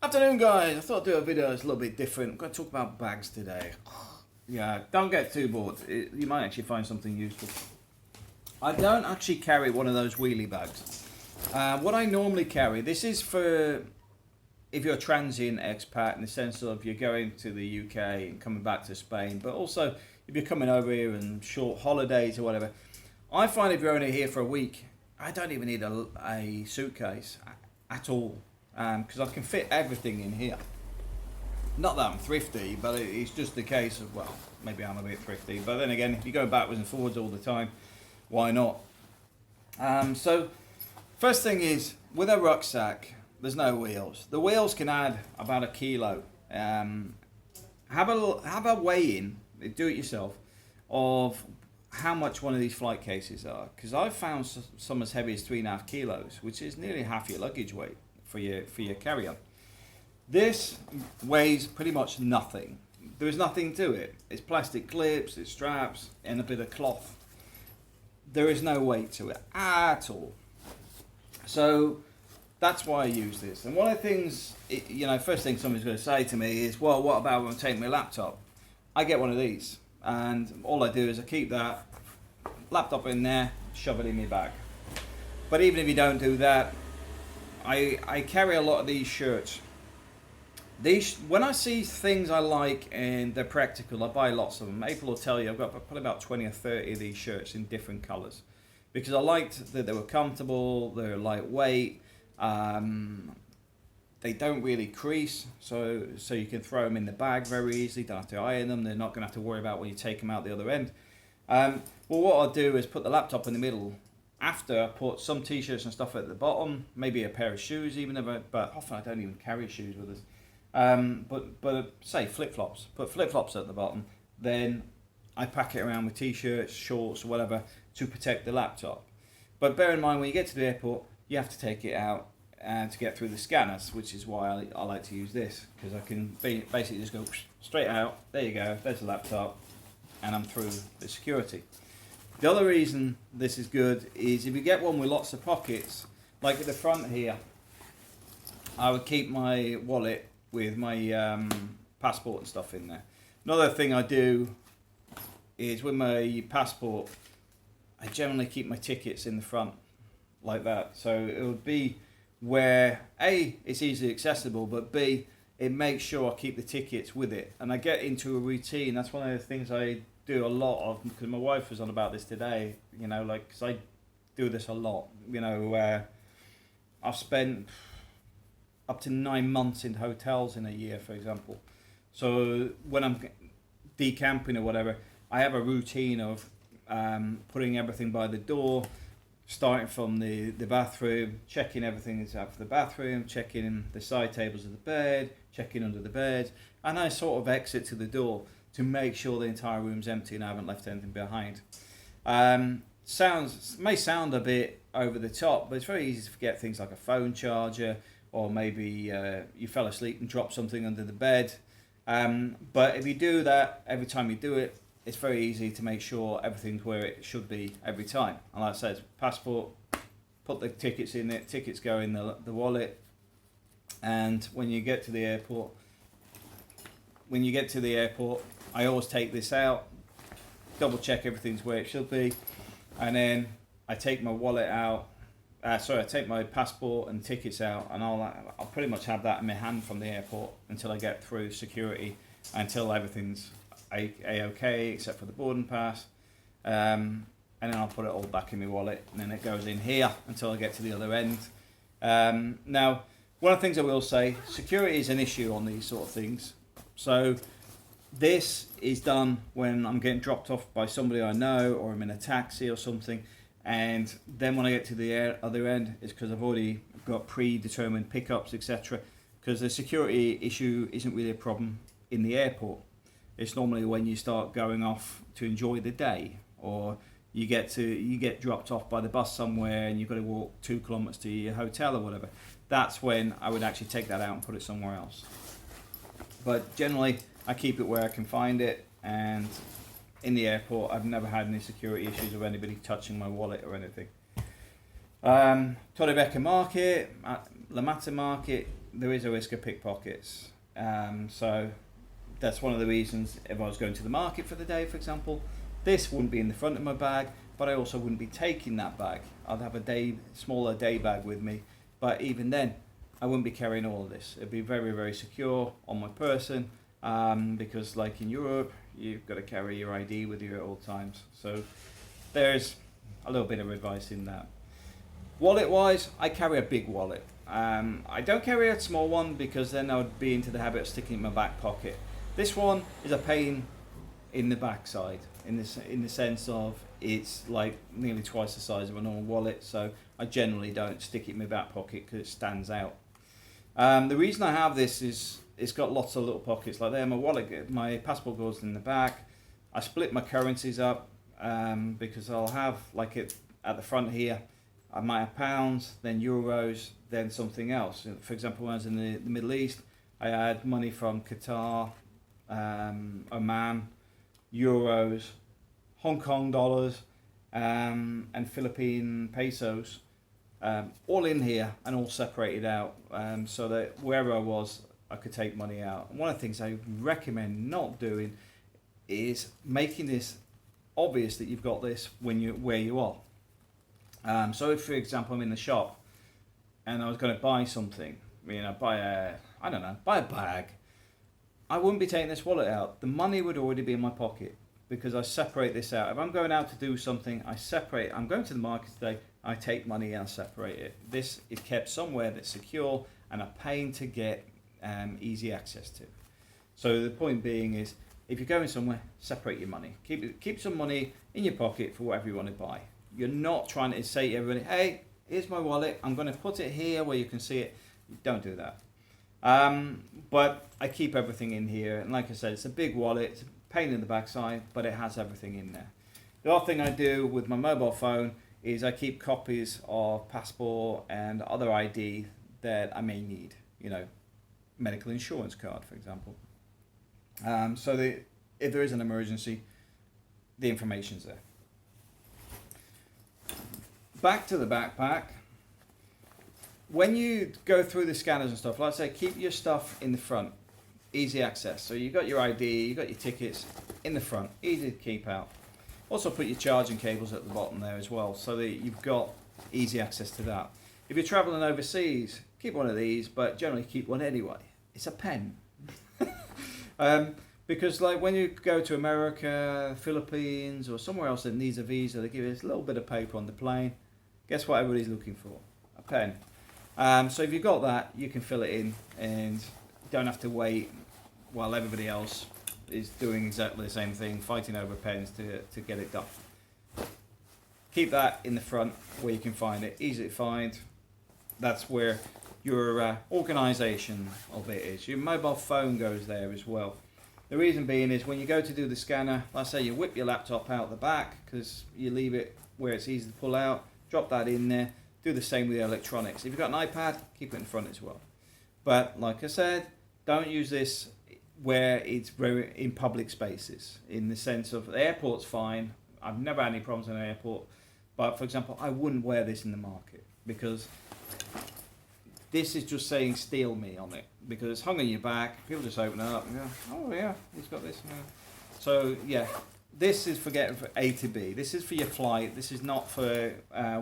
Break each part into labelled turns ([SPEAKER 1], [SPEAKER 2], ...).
[SPEAKER 1] Afternoon, guys. I thought I'd do a video that's a little bit different. I'm going to talk about bags today. Yeah, don't get too bored. You might actually find something useful. I don't actually carry one of those wheelie bags. What I normally carry, this is for if you're a transient expat in the sense of you're going to the UK and coming back to Spain, but also if you're coming over here and short holidays or whatever. I find if you're only here for a week, I don't even need a suitcase at all. Because I can fit everything in here. Not that I'm thrifty, but it's just the case of, well, maybe I'm a bit thrifty, but then again, if you go backwards and forwards all the time, why not? So, first thing is, with a rucksack, there's no wheels. The wheels can add about a kilo. Have a weigh-in, do it yourself, of how much one of these flight cases are. Because I've found some as heavy as 3.5 kilos, which is nearly half your luggage weight for your carry-on. This weighs pretty much nothing. There is nothing to it. It's plastic clips, it's straps, and a bit of cloth. There is no weight to it at all. So that's why I use this. And one of the things, first thing somebody's going to say to me is, well, what about when I take my laptop? I get one of these, and all I do is I keep that laptop in there, shove it in my bag. But even if you don't do that, I carry a lot of these shirts. When I see things I like and they're practical, I buy lots of them. April will tell you I've got probably about 20 or 30 of these shirts in different colours because I liked that they were comfortable, they're lightweight, they don't really crease, so you can throw them in the bag very easily. Don't have to iron them. They're not going to have to worry about when you take them out the other end. Well, what I'll do is put the laptop in the middle. After I put some t-shirts and stuff at the bottom, maybe a pair of shoes, but often I don't even carry shoes with us. But say flip-flops, put flip-flops at the bottom, then I pack it around with t-shirts, shorts, or whatever to protect the laptop. But bear in mind when you get to the airport, you have to take it out to get through the scanners, which is why I like to use this, because I can basically just go straight out. There you go, there's the laptop, and I'm through the security. The other reason this is good is if you get one with lots of pockets, like at the front here, I would keep my wallet with my passport and stuff in there. Another thing I do is with my passport, I generally keep my tickets in the front like that. So it would be where A, it's easily accessible, but B, it makes sure I keep the tickets with it. And I get into a routine. That's one of the things I do a lot of, because my wife was on about this today, because I do this a lot, I've spent up to 9 months in hotels in a year, for example. So when I'm decamping or whatever, I have a routine of putting everything by the door, starting from the bathroom, checking everything is out for the bathroom, checking the side tables of the bed, checking under the bed, and I sort of exit to the door to make sure the entire room's empty and I haven't left anything behind. May sound a bit over the top, but it's very easy to forget things like a phone charger, or maybe you fell asleep and dropped something under the bed. But if you do that every time you do it, it's very easy to make sure everything's where it should be every time. And like I said, passport, put the tickets in it, tickets go in the wallet, and when you get to the airport, I always take this out, double check everything's where it should be, and then I take my wallet out. I take my passport and tickets out, and I'll pretty much have that in my hand from the airport until I get through security, until everything's a-okay except for the boarding pass, and then I'll put it all back in my wallet, and then it goes in here until I get to the other end. Now, one of the things I will say, security is an issue on these sort of things. So this is done when I'm getting dropped off by somebody I know, or I'm in a taxi or something, and then when I get to the other end, it's because I've already got predetermined pickups, etc. Because the security issue isn't really a problem in the airport. It's normally when you start going off to enjoy the day, or you get dropped off by the bus somewhere and you've got to walk 2 kilometers to your hotel or whatever. That's when I would actually take that out and put it somewhere else. But generally, I keep it where I can find it, and in the airport, I've never had any security issues of anybody touching my wallet or anything. Torrebecca Market, La Mata Market, there is a risk of pickpockets. So that's one of the reasons if I was going to the market for the day, for example, this wouldn't be in the front of my bag, but I also wouldn't be taking that bag. I'd have a smaller day bag with me, but even then, I wouldn't be carrying all of this. It'd be very, very secure on my person, because like in Europe, you've got to carry your ID with you at all times. So there's a little bit of advice in that. Wallet-wise, I carry a big wallet. I don't carry a small one because then I would be into the habit of sticking it in my back pocket. This one is a pain in the backside, in the sense of it's like nearly twice the size of a normal wallet, so I generally don't stick it in my back pocket because it stands out. The reason I have this is it's got lots of little pockets like there. My passport goes in the back. I split my currencies up because I'll have like it at the front here. I might have pounds, then euros, then something else. For example, when I was in the Middle East, I had money from Qatar, Oman, euros, Hong Kong dollars, and Philippine pesos, all in here and all separated out, so that wherever I was, I could take money out. And one of the things I recommend not doing is making this obvious that you've got this where you are. So if, for example, I'm in the shop and I was going to buy something, buy a bag, I wouldn't be taking this wallet out. The money would already be in my pocket because I separate this out. If I'm going out to do something, I separate. I'm going to the market today, I take money and I separate it. This is kept somewhere that's secure and a pain to get easy access to. So the point being is, if you're going somewhere, separate your money. Keep some money in your pocket for whatever you want to buy. You're not trying to say to everybody, hey, here's my wallet, I'm going to put it here where you can see it. Don't do that. But I keep everything in here, and like I said, it's a big wallet, it's a pain in the backside, but it has everything in there. The other thing I do with my mobile phone is I keep copies of passport and other ID that I may need, medical insurance card, for example. So that if there is an emergency, the information's there. Back to the backpack. When you go through the scanners and stuff, like I say, keep your stuff in the front, easy access. So you've got your ID, you've got your tickets in the front, easy to keep out. Also put your charging cables at the bottom there as well, so that you've got easy access to that. If you're traveling overseas, keep one of these, but generally keep one anyway. It's a pen. Because like when you go to America, Philippines, or somewhere else that needs a visa, they give you a little bit of paper on the plane. Guess what everybody's looking for? A pen. So if you've got that, you can fill it in and don't have to wait while everybody else is doing exactly the same thing, fighting over pens to get it done. Keep that in the front where you can find it, easy to find. That's where your organisation of it is. Your mobile phone goes there as well. The reason being is when you go to do the scanner, let's say you whip your laptop out the back because you leave it where it's easy to pull out, drop that in there, do the same with the electronics. If you've got an iPad, keep it in front as well. But like I said, don't use this where it's very in public spaces, in the sense of the airport's fine. I've never had any problems in an airport. But for example, I wouldn't wear this in the market because this is just saying steal me on it, because it's hung on your back. People just open it up and go, oh yeah, he's got this. So yeah, this is for getting from A to B. This is for your flight. This is not for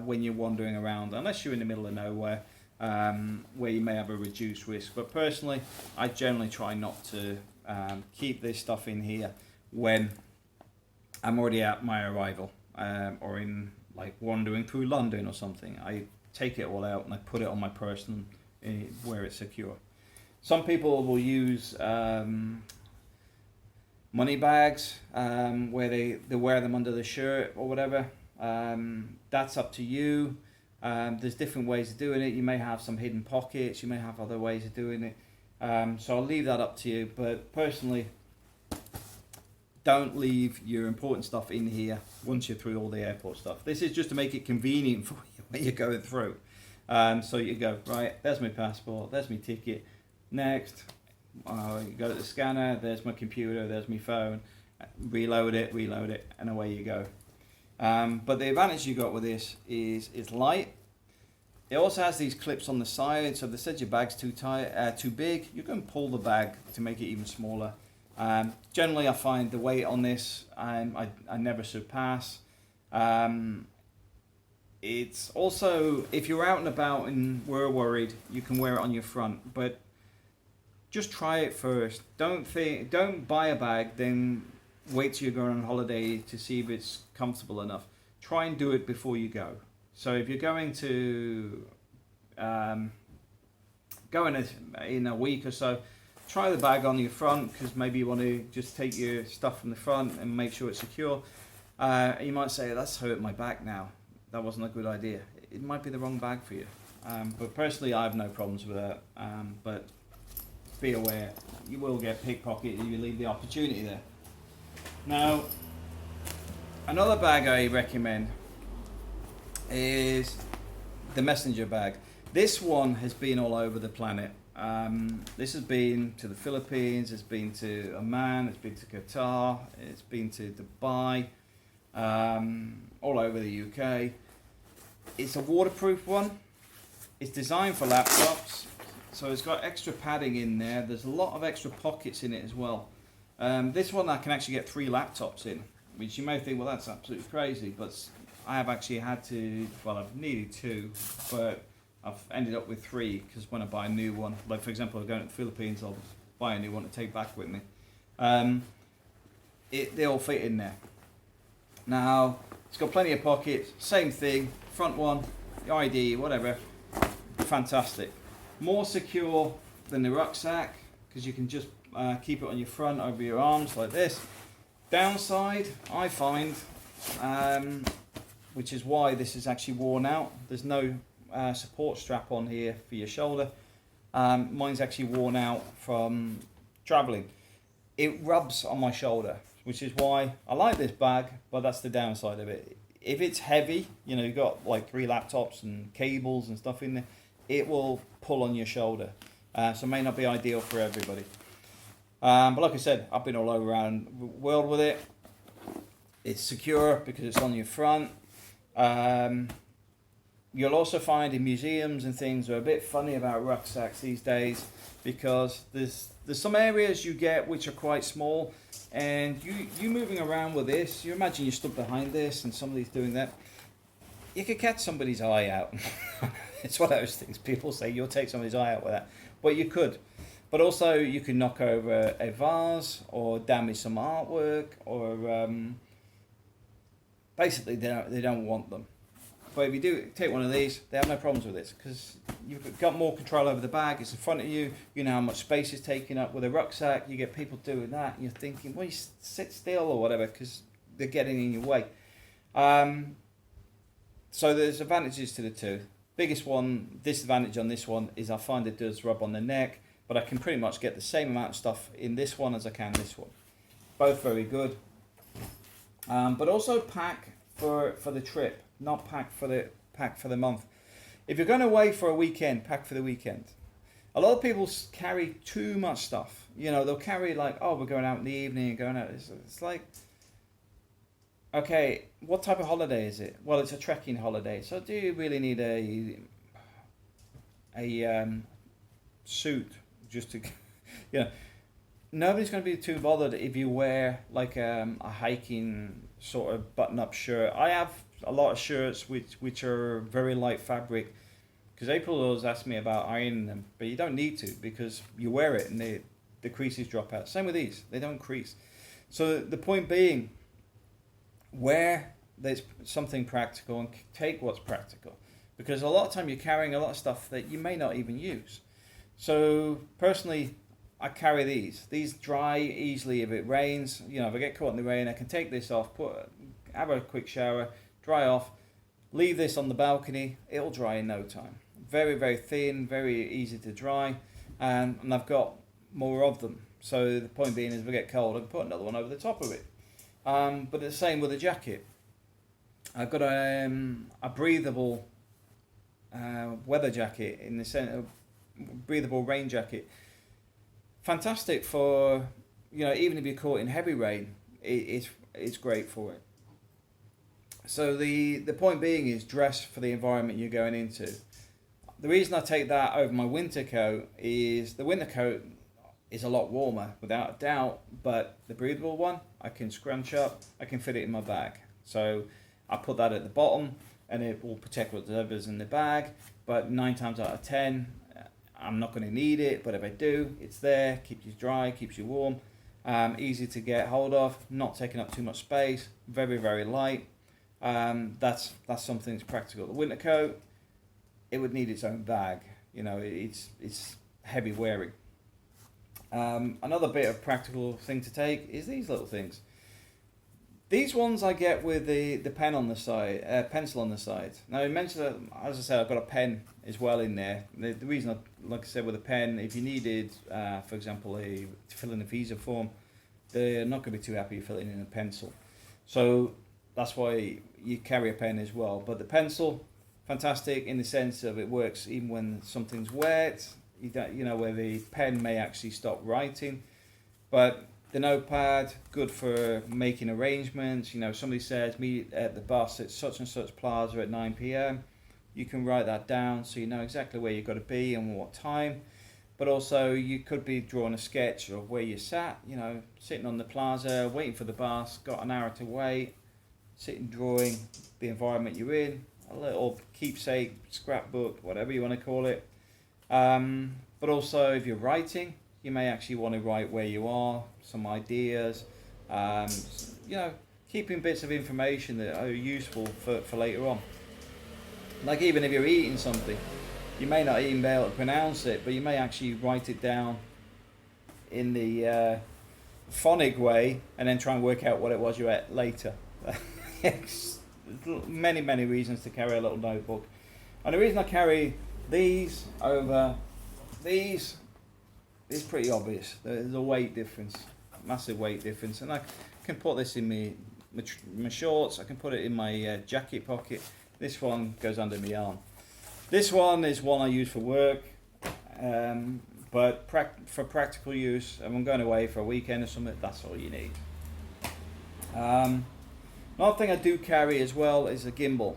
[SPEAKER 1] when you're wandering around, unless you're in the middle of nowhere, where you may have a reduced risk. But personally, I generally try not to keep this stuff in here when I'm already at my arrival, or in like wandering through London or something. I take it all out and I put it on my person where it's secure. Some people will use money bags where they wear them under the shirt or whatever. That's up to you. There's different ways of doing it. You may have some hidden pockets, you may have other ways of doing it. So I'll leave that up to you, but personally, don't leave your important stuff in here once you're through all the airport stuff. This is just to make it convenient for you when you're going through. So you go, right, there's my passport, there's my ticket. Next, you go to the scanner, there's my computer, there's my phone. Reload it, and away you go. But the advantage you got with this is it's light. It also has these clips on the side, so if they said your bag's too big, you can pull the bag to make it even smaller. Generally, I find the weight on this, I never surpass. It's also, if you're out and about and were worried, you can wear it on your front, but just try it first. Don't buy a bag, then wait till you're going on holiday to see if it's comfortable enough. Try and do it before you go. So if you're going to go in a week or so, try the bag on your front, because maybe you want to just take your stuff from the front and make sure it's secure. You might say, that's hurt my back now. That wasn't a good idea. It might be the wrong bag for you. But personally, I have no problems with that. But be aware, you will get pickpocketed if you leave the opportunity there. Now, another bag I recommend is the messenger bag. This one has been all over the planet. This has been to the Philippines, it's been to Oman, it's been to Qatar, it's been to Dubai, all over the UK. It's a waterproof one. It's designed for laptops, so it's got extra padding in there. There's a lot of extra pockets in it as well. This one I can actually get 3 laptops in, which you may think, well, that's absolutely crazy, but I have actually had to, well, I've needed 2, but I've ended up with 3, because when I buy a new one, like for example, I'm going to the Philippines, I'll buy a new one to take back with me. They all fit in there. Now, it's got plenty of pockets, same thing, front one, your ID, whatever, fantastic. More secure than the rucksack, because you can just keep it on your front over your arms like this. Downside, I find, which is why this is actually worn out, there's no support strap on here for your shoulder. Mine's actually worn out from traveling. It rubs on my shoulder, which is why I like this bag, but that's the downside of it. If it's heavy, you know, you've got like 3 laptops and cables and stuff in there, it will pull on your shoulder. So it may not be ideal for everybody. But like I said, I've been all over around the world with it. It's secure because it's on your front. You'll also find in museums and things are a bit funny about rucksacks these days, because there's some areas you get which are quite small, and you moving around with this, you imagine you're stood behind this and somebody's doing that, you could catch somebody's eye out. It's one of those things, people say you'll take somebody's eye out with that, but you could. But also you can knock over a vase or damage some artwork, or basically they don't want them. But if you do take one of these, they have no problems with this, because you've got more control over the bag. It's in front of you. You know how much space is taken up. With a rucksack, you get people doing that, and you're thinking, well, you sit still or whatever, because they're getting in your way. So there's advantages to the two. Biggest one, disadvantage on this one is I find it does rub on the neck, but I can pretty much get the same amount of stuff in this one as I can this one. Both very good. But also pack for the trip, not pack for the month. If you're going away for a weekend, pack for the weekend. A lot of people carry too much stuff. You know, they'll carry like, oh, we're going out in the evening and going out. It's like, okay, what type of holiday is it? Well, it's a trekking holiday. So do you really need a suit just to, you know, nobody's going to be too bothered if you wear like a hiking sort of button-up shirt. I have a lot of shirts which are very light fabric, because April always asks me about ironing them, but you don't need to, because you wear it and the creases drop out. Same with these, they don't crease. So the point being, wear there's something practical and take what's practical, because a lot of time you're carrying a lot of stuff that you may not even use. So personally, I carry these dry easily if it rains. You know, if I get caught in the rain, I can take this off, have a quick shower, dry off, leave this on the balcony, it'll dry in no time. Very, very thin, very easy to dry, and I've got more of them. So the point being is, if I get cold, I can put another one over the top of it. But the same with a jacket. I've got a breathable weather jacket, in the center, breathable rain jacket. Fantastic for, you know, even if you're caught in heavy rain, it's great for it. So the point being is, dress for the environment you're going into. the reason I take that over my winter coat is the winter coat is a lot warmer, without a doubt, but the breathable one, I can scrunch up, I can fit it in my bag. So I put that at the bottom, and it will protect whatever's in the bag, but 9 times out of 10, I'm not going to need it, but if I do, it's there, keeps you dry, keeps you warm, easy to get hold of, not taking up too much space, very, very light. That's something that's practical. The winter coat, it would need its own bag. You know, it's heavy wearing. Another bit of practical thing to take is these little things. These ones I get with the pen on the side, pencil on the side. Now I mentioned that, as I said, I've got a pen as well in there. The reason, like I said, with a pen, if you needed, for example, to fill in a visa form, they're not going to be too happy filling in a pencil. So that's why you carry a pen as well. But the pencil, fantastic in the sense of it works even when something's wet. You know, where the pen may actually stop writing, but the notepad, good for making arrangements. You know, somebody says, meet at the bus at such and such plaza at 9 p.m. You can write that down so you know exactly where you've got to be and what time. But also you could be drawing a sketch of where you sat, you know, sitting on the plaza, waiting for the bus, got an hour to wait, sitting drawing the environment you're in, a little keepsake, scrapbook, whatever you want to call it. But also if you're writing, you may actually want to write where you are, some ideas, you know, keeping bits of information that are useful for later on. Like even if you're eating something, you may not even be able to pronounce it, but you may actually write it down in the phonic way and then try and work out what it was you ate later. Many reasons to carry a little notebook. And the reason I carry these over these is pretty obvious. There's a weight difference, massive weight difference, and I can put this in my shorts. I can put it in my jacket pocket. This one goes under my arm. This one is one I use for work, but for practical use, if I'm going away for a weekend or something, that's all you need. Another thing I do carry as well is a gimbal.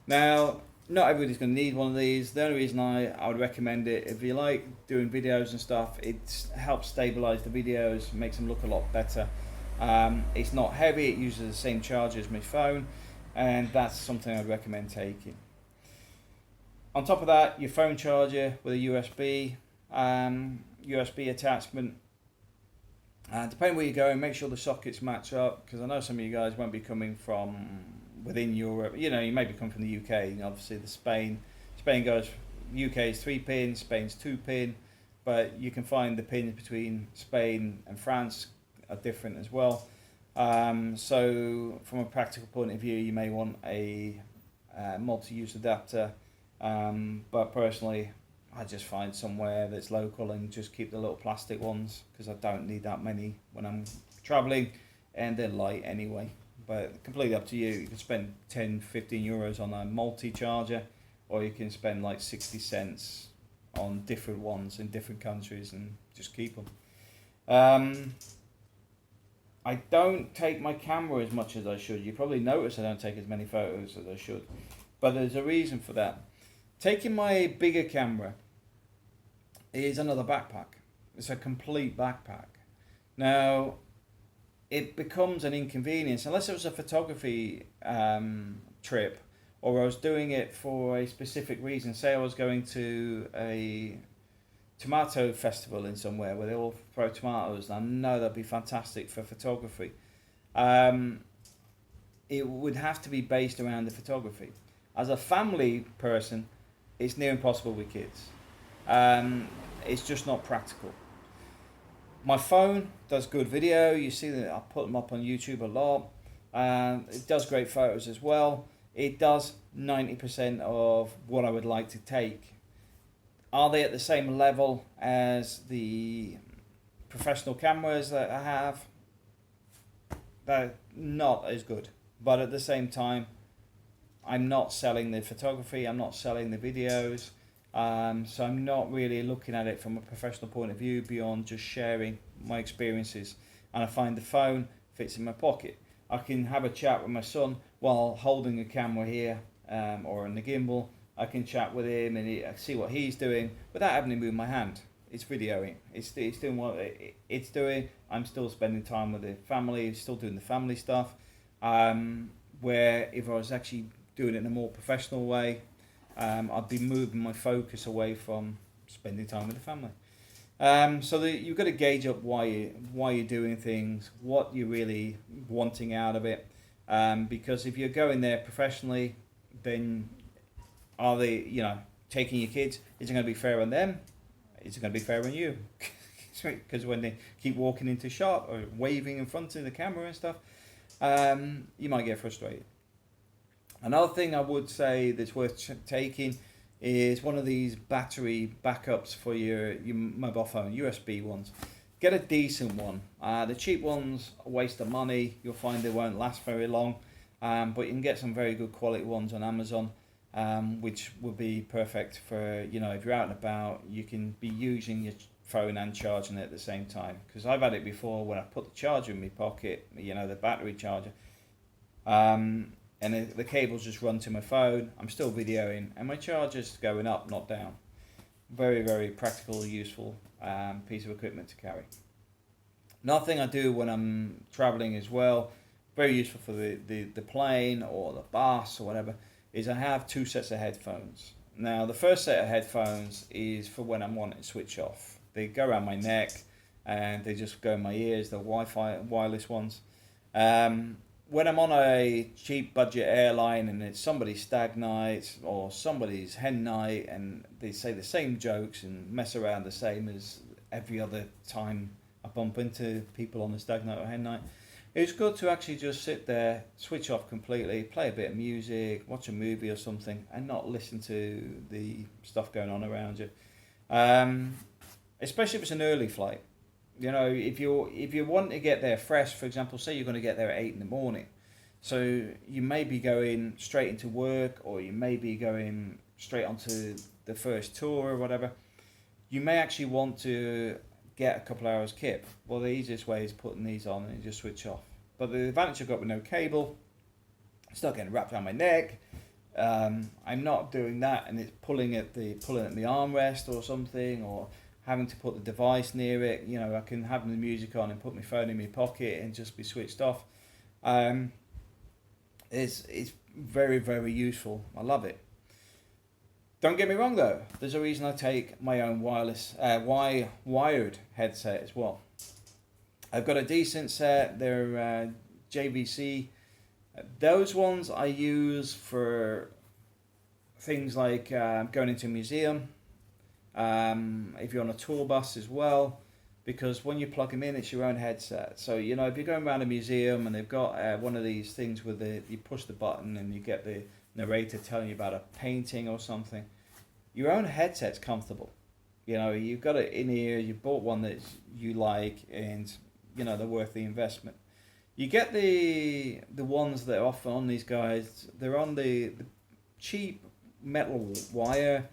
[SPEAKER 1] Now, not everybody's going to need one of these. The only reason I would recommend it, if you like doing videos and stuff, it helps stabilize the videos, makes them look a lot better. It's not heavy, it uses the same charger as my phone, and that's something I'd recommend taking. On top of that, your phone charger with a USB attachment. Depending where you're going, make sure the sockets match up, because I know some of you guys won't be coming from within Europe. You know, you may be coming from the UK. You know, obviously Spain goes, UK is 3-pin, Spain's 2-pin, but you can find the pins between Spain and France are different as well. So from a practical point of view, you may want a multi-use adapter, but personally I just find somewhere that's local and just keep the little plastic ones, because I don't need that many when I'm travelling, and they're light anyway. But completely up to you. You can spend 10-15 euros on a multi-charger, or you can spend like 60 cents on different ones in different countries and just keep them. I don't take my camera as much as I should. You probably notice I don't take as many photos as I should, but there's a reason for that. Taking my bigger camera is another backpack. It's a complete backpack. Now, it becomes an inconvenience unless it was a photography trip, or I was doing it for a specific reason. Say I was going to a tomato festival in somewhere where they all throw tomatoes, and I know that'd be fantastic for photography. It would have to be based around the photography. As a family person, it's near impossible with kids. It's just not practical. My phone does good video. You see that I put them up on YouTube a lot. It does great photos as well. It does 90% of what I would like to take. Are they at the same level as the professional cameras that I have? They're not as good. But at the same time, I'm not selling the photography, I'm not selling the videos, so I'm not really looking at it from a professional point of view beyond just sharing my experiences. And I find the phone fits in my pocket. I can have a chat with my son while holding a camera here, or on the gimbal, I can chat with him and I see what he's doing without having to move my hand. It's videoing. It's doing what it's doing. I'm still spending time with the family, still doing the family stuff. Where if I was actually doing it in a more professional way, I'd be moving my focus away from spending time with the family. So you've got to gauge up why you're doing things, what you're really wanting out of it. Because if you're going there professionally, then are they, taking your kids? Is it going to be fair on them? Is it going to be fair on you? Because when they keep walking into shop or waving in front of the camera and stuff, you might get frustrated. Another thing I would say that's worth taking is one of these battery backups for your mobile phone, USB ones. Get a decent one. The cheap ones are a waste of money. You'll find they won't last very long, but you can get some very good quality ones on Amazon, which would be perfect for, if you're out and about, you can be using your phone and charging it at the same time. Because I've had it before when I put the charger in my pocket, the battery charger, and the cables just run to my phone. I'm still videoing, and my charger's going up, not down. Very, very practical, useful piece of equipment to carry. Another thing I do when I'm traveling as well, very useful for the plane or the bus or whatever, is I have 2 sets of headphones. Now, the first set of headphones is for when I'm wanting to switch off. They go around my neck and they just go in my ears, the Wi-Fi wireless ones. When I'm on a cheap budget airline and it's somebody's stag night or somebody's hen night and they say the same jokes and mess around the same as every other time I bump into people on the stag night or hen night, it's good to actually just sit there, switch off completely, play a bit of music, watch a movie or something, and not listen to the stuff going on around you. Especially if it's an early flight. If you want to get there fresh, for example, say you're going to get there at 8 in the morning, so you may be going straight into work, or you may be going straight onto the first tour or whatever. You may actually want to get a couple hours kip. Well, the easiest way is putting these on and just switch off. But the advantage I've got with no cable, it's not getting wrapped around my neck. I'm not doing that, and it's pulling at the armrest or something, or having to put the device near it. I can have the music on and put my phone in my pocket and just be switched off. It's very, very useful. I love it. Don't get me wrong though, there's a reason I take my own wireless wired headset as well. I've got a decent set. They're JVC. Those ones I use for things like going into a museum. If you're on a tour bus as well, because when you plug them in, it's your own headset. So if you're going around a museum and they've got one of these things with you push the button and you get the narrator telling you about a painting or something, your own headset's comfortable. You've got it in ear. You bought one that you like, and they're worth the investment. You get the ones that are often on these guys. They're on the cheap metal wire.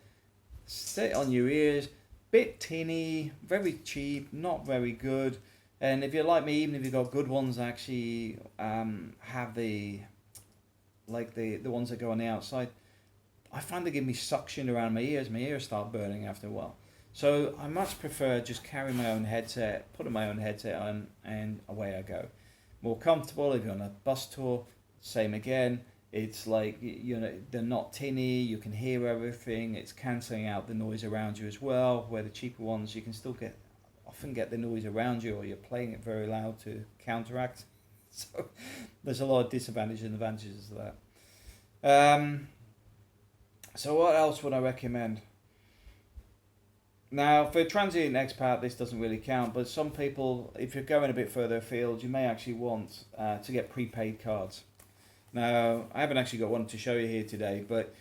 [SPEAKER 1] Sit on your ears, bit tinny, very cheap, not very good. And if you're like me, even if you've got good ones, actually have the ones that go on the outside, I find they give me suction around my ears. My ears start burning after a while. So I much prefer just carrying my own headset, putting my own headset on, and away I go. More comfortable if you're on a bus tour, same again. It's like, they're not tinny, you can hear everything, it's cancelling out the noise around you as well, where the cheaper ones you can still often get the noise around you, or you're playing it very loud to counteract. So there's a lot of disadvantages and advantages to that. So what else would I recommend? Now, for transient expat, this doesn't really count, but some people, if you're going a bit further afield, you may actually want to get prepaid cards. Now, I haven't actually got one to show you here today, but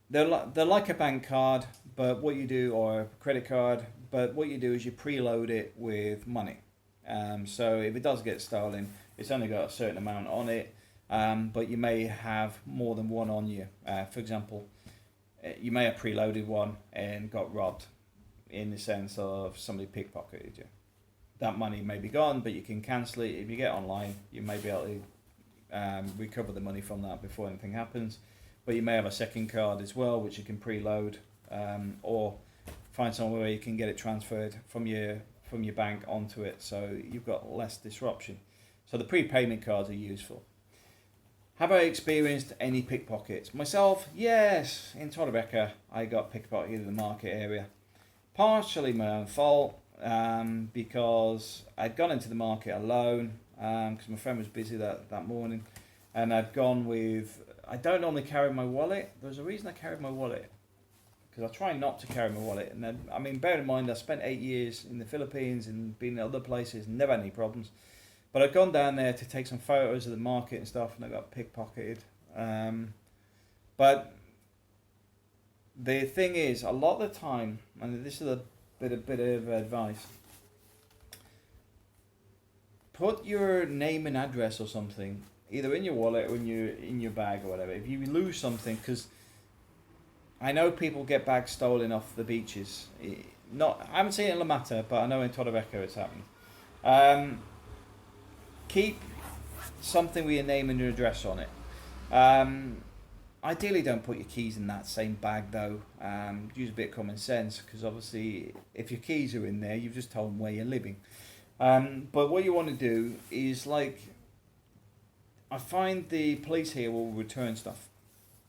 [SPEAKER 1] they're like a bank card, but what you do, or a credit card, but what you do is you preload it with money. So if it does get stolen, it's only got a certain amount on it, but you may have more than one on you. For example, you may have preloaded one and got robbed, in the sense of somebody pickpocketed you. That money may be gone, but you can cancel it. If you get online, you may be able to recover the money from that before anything happens. but you may have a second card as well, which you can preload, or find somewhere where you can get it transferred from your bank onto it, so you've got less disruption. So the prepayment cards are useful. Have I experienced any pickpockets? Myself, yes. In Torrebecca, I got pickpocketed in the market area. Partially my own fault, because I'd gone into the market alone, because my friend was busy that morning, and I'd gone with, I don't normally carry my wallet. There's a reason I carried my wallet, because I try not to carry my wallet. And then, I mean, bear in mind, I spent 8 years in the Philippines and been in other places, never had any problems. But I'd gone down there to take some photos of the market and stuff, and I got pickpocketed. But the thing is, a lot of the time, and this is a bit of advice, put your name and address or something either in your wallet or in your bag or whatever. If you lose something, because I know people get bags stolen off the beaches. I haven't seen it in La Mata, but I know in Torrebecca it's happened. Keep something with your name and your address on it. Ideally, don't put your keys in that same bag though. Use a bit of common sense, because obviously if your keys are in there, you've just told them where you're living. But what you want to do is, like, I find the police here will return stuff,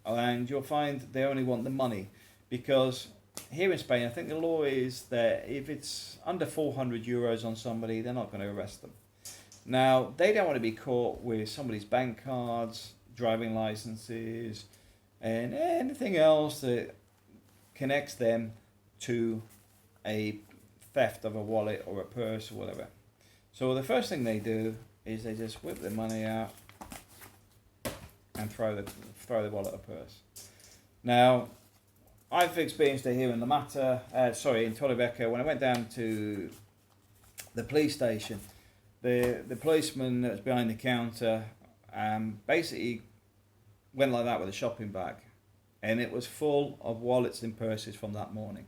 [SPEAKER 1] and you'll find they only want the money, because here in Spain I think the law is that if it's under 400 euros on somebody, they're not going to arrest them. Now, they don't want to be caught with somebody's bank cards, driving licenses, and anything else that connects them to a theft of a wallet or a purse or whatever. So the first thing they do is they just whip the money out and throw the wallet or purse. Now, I've experienced it here in La Mata, in Torrebecca. When I went down to the police station, the policeman that was behind the counter basically went like that with a shopping bag, and it was full of wallets and purses from that morning.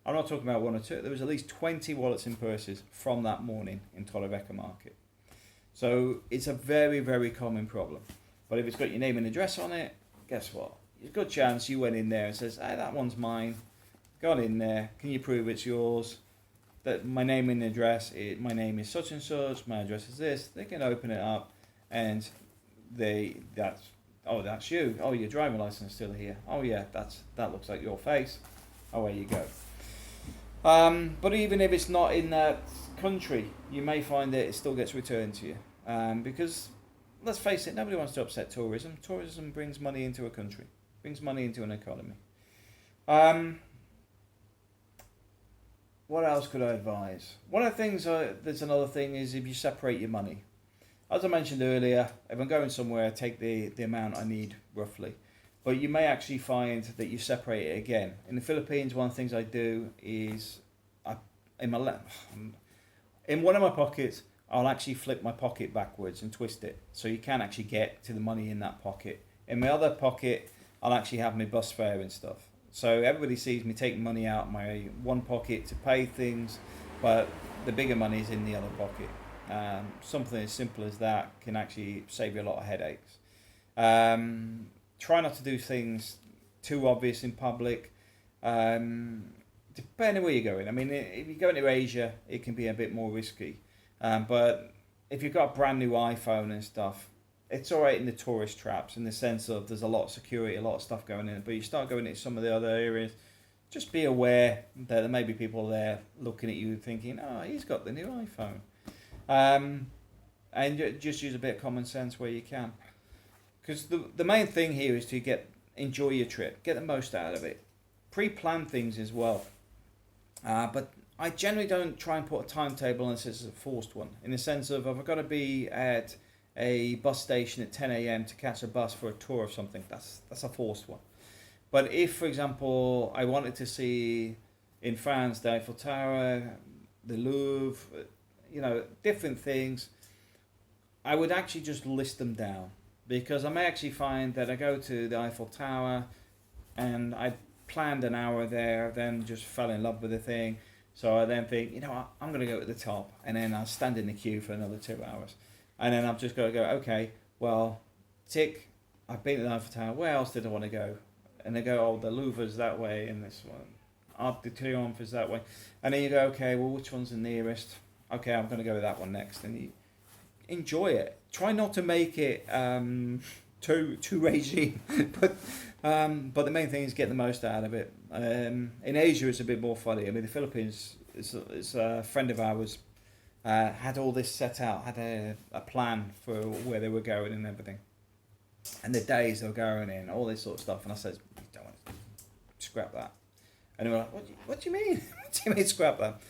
[SPEAKER 1] I'm not talking about one or two. There was at least 20 wallets and purses from that morning in Torrebecca market. So it's a very, very common problem. But if it's got your name and address on it, guess what? There's a good chance you went in there and says, hey, that one's mine. Gone in there. Can you prove it's yours? That my name and address, my name is such and such, my address is this. They can open it up, and that's you. Oh, your driving license is still here. Oh yeah, that looks like your face. Away you go. But even if it's not in that country, you may find that it still gets returned to you, because let's face it, nobody wants to upset tourism. Tourism brings money into a country, brings money into an economy. What else could I advise? One of the things, there's another thing, is if you separate your money. As I mentioned earlier, if I'm going somewhere, I take the amount I need roughly. But you may actually find that you separate it again. In the Philippines, one of the things I do is, in one of my pockets, I'll actually flip my pocket backwards and twist it, so you can actually get to the money in that pocket. In my other pocket, I'll actually have my bus fare and stuff. So everybody sees me taking money out of my one pocket to pay things, but the bigger money is in the other pocket. Something as simple as that can actually save you a lot of headaches. Try not to do things too obvious in public. Depending where you're going. I mean, if you're going to Asia, it can be a bit more risky. But if you've got a brand new iPhone and stuff, it's all right in the tourist traps, in the sense of there's a lot of security, a lot of stuff going in. But you start going into some of the other areas, just be aware that there may be people there looking at you thinking, oh, he's got the new iPhone. And just use a bit of common sense where you can. Because the main thing here is to enjoy your trip, get the most out of it. Pre-plan things as well. But I generally don't try and put a timetable unless it's a forced one. In the sense of, if I've got to be at a bus station at 10 a.m. to catch a bus for a tour of something, that's a forced one. But if, for example, I wanted to see in France the Eiffel Tower, the Louvre, different things, I would actually just list them down. Because I may actually find that I go to the Eiffel Tower and I planned an hour there, then just fell in love with the thing. So I then think, I'm going to go to the top, and then I'll stand in the queue for another 2 hours. And then I've just got to go, okay, well, tick, I've been to the Eiffel Tower. Where else did I want to go? And they go, oh, the Louvre's that way, and this one, Arc de Triomphe is that way. And then you go, okay, well, which one's the nearest? Okay, I'm going to go with that one next. And you enjoy it. Try not to make it too regime, but the main thing is get the most out of it. In Asia, it's a bit more funny. I mean, the Philippines, it's a friend of ours had all this set out, had a plan for where they were going and everything, and the days they were going in, all this sort of stuff. And I said, you don't want to scrap that. And they were like, what do you mean? What do you mean scrap that?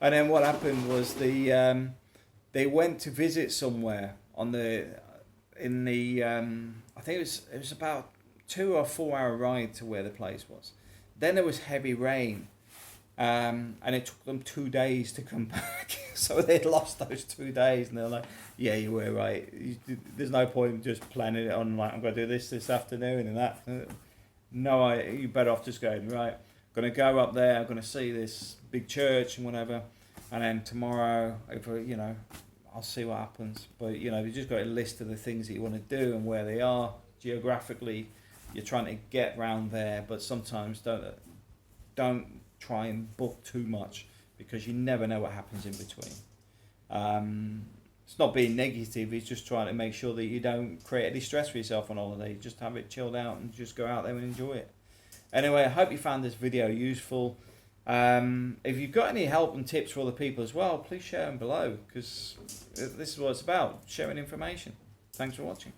[SPEAKER 1] And then what happened was they went to visit somewhere I think it was about 2 or 4 hour ride to where the place was. Then there was heavy rain, and it took them 2 days to come back. So they'd lost those 2 days, and they're like, "Yeah, you were right. There's no point just planning it on like I'm going to do this afternoon and that. No, you better off just going right. I'm going to go up there. I'm going to see this big church and whatever, and then tomorrow, I'll see what happens." But you just got a list of the things that you want to do and where they are geographically. You're trying to get round there, but sometimes don't try and book too much, because you never know what happens in between. It's not being negative, it's just trying to make sure that you don't create any stress for yourself on holiday. Just have it chilled out and just go out there and enjoy it. Anyway, I hope you found this video useful. If you've got any help and tips for other people as well, please share them below, because this is what it's about, sharing information. Thanks for watching.